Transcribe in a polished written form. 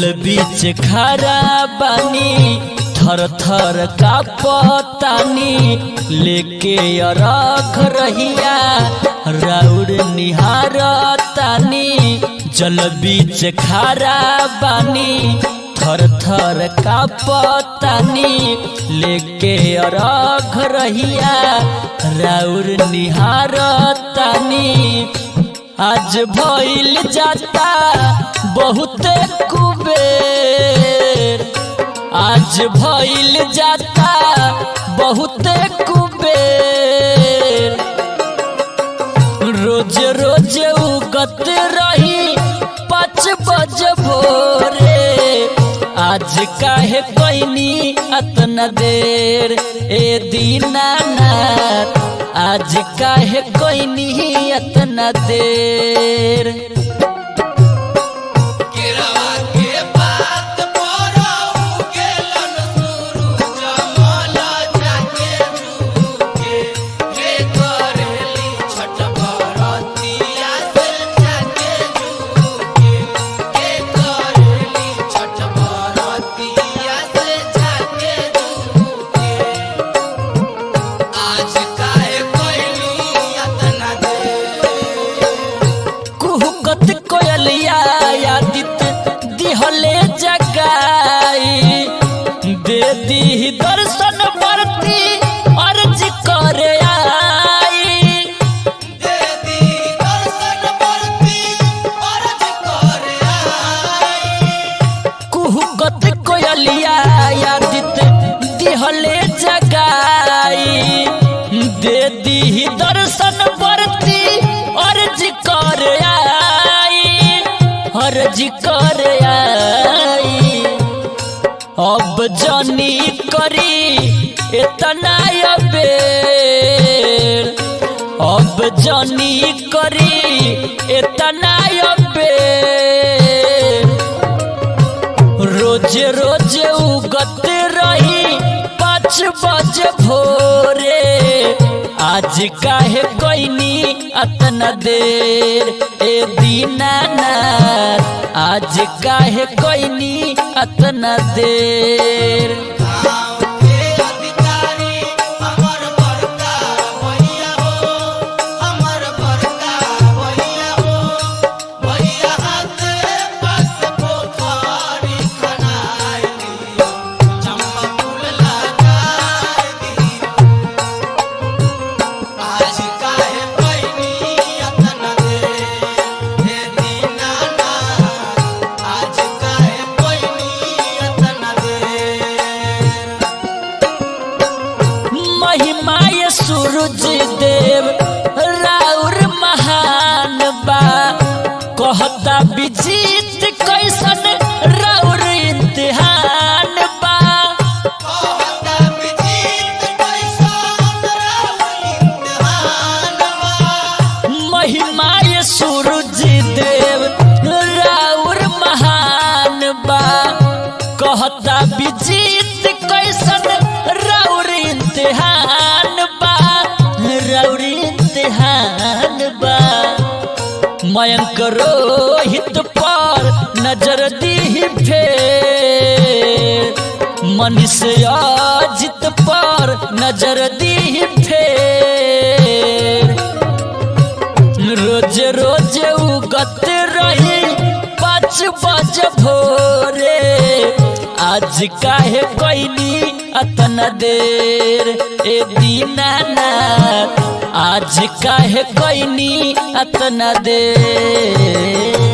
जल बीच खारा बानी थर थर का पतानी लेके अरख रहिया राउर निहार तानी। जल बीच खारा बानी थर थर का पतानी लेके अरख रहिया राउर निहार तानी। आज भइल जाता बहुत कुबेर, आज भइल जाता बहुत कुबेर। रोज रोज उगत रही 5 बजे भोरे, आज काहे कैनी अतना देर ए दीनानाथ, आज काहे कैनी अतना देर। कोयलिया यादित दिहले जगाई, दे दी दर्शन बरती अर्ज करे आई। दे दी दर्शन बरती अर्ज करे आई। कुहुकत कोयलिया यादित दिहले जगाई, दे दी दर्शन बरती अर्ज करे अर्ज कर आई। अब जानी करी इतना बेर, अब जानी करी इतना बेर। रोज रोज उगत रही 5 बजे भोरे, आज काहे कैनी अतना देर ए दीनानाथ, आज काहे कैनी अतना देर। महिमाय सूरज देव राउर महान बा, कहता विजीत कैसन राउर इम्तिहान बा। कहता विजीत कैसन राउर इम्तिहान बा। महिमाय सूरज देव राउर महान बा, कहता विजीत कैसन राउर इम्तिहान बा, राउर इम्तिहान बा। मयंक रोहित पर नजर दी फेर, मनीष अजित पर नजर दी फेर। रोज रोज उगत रही 5 बजे भोरे, आज काहे कैनी अतना देर ए दीनानाथ, आज काहे कैनी अतना देर।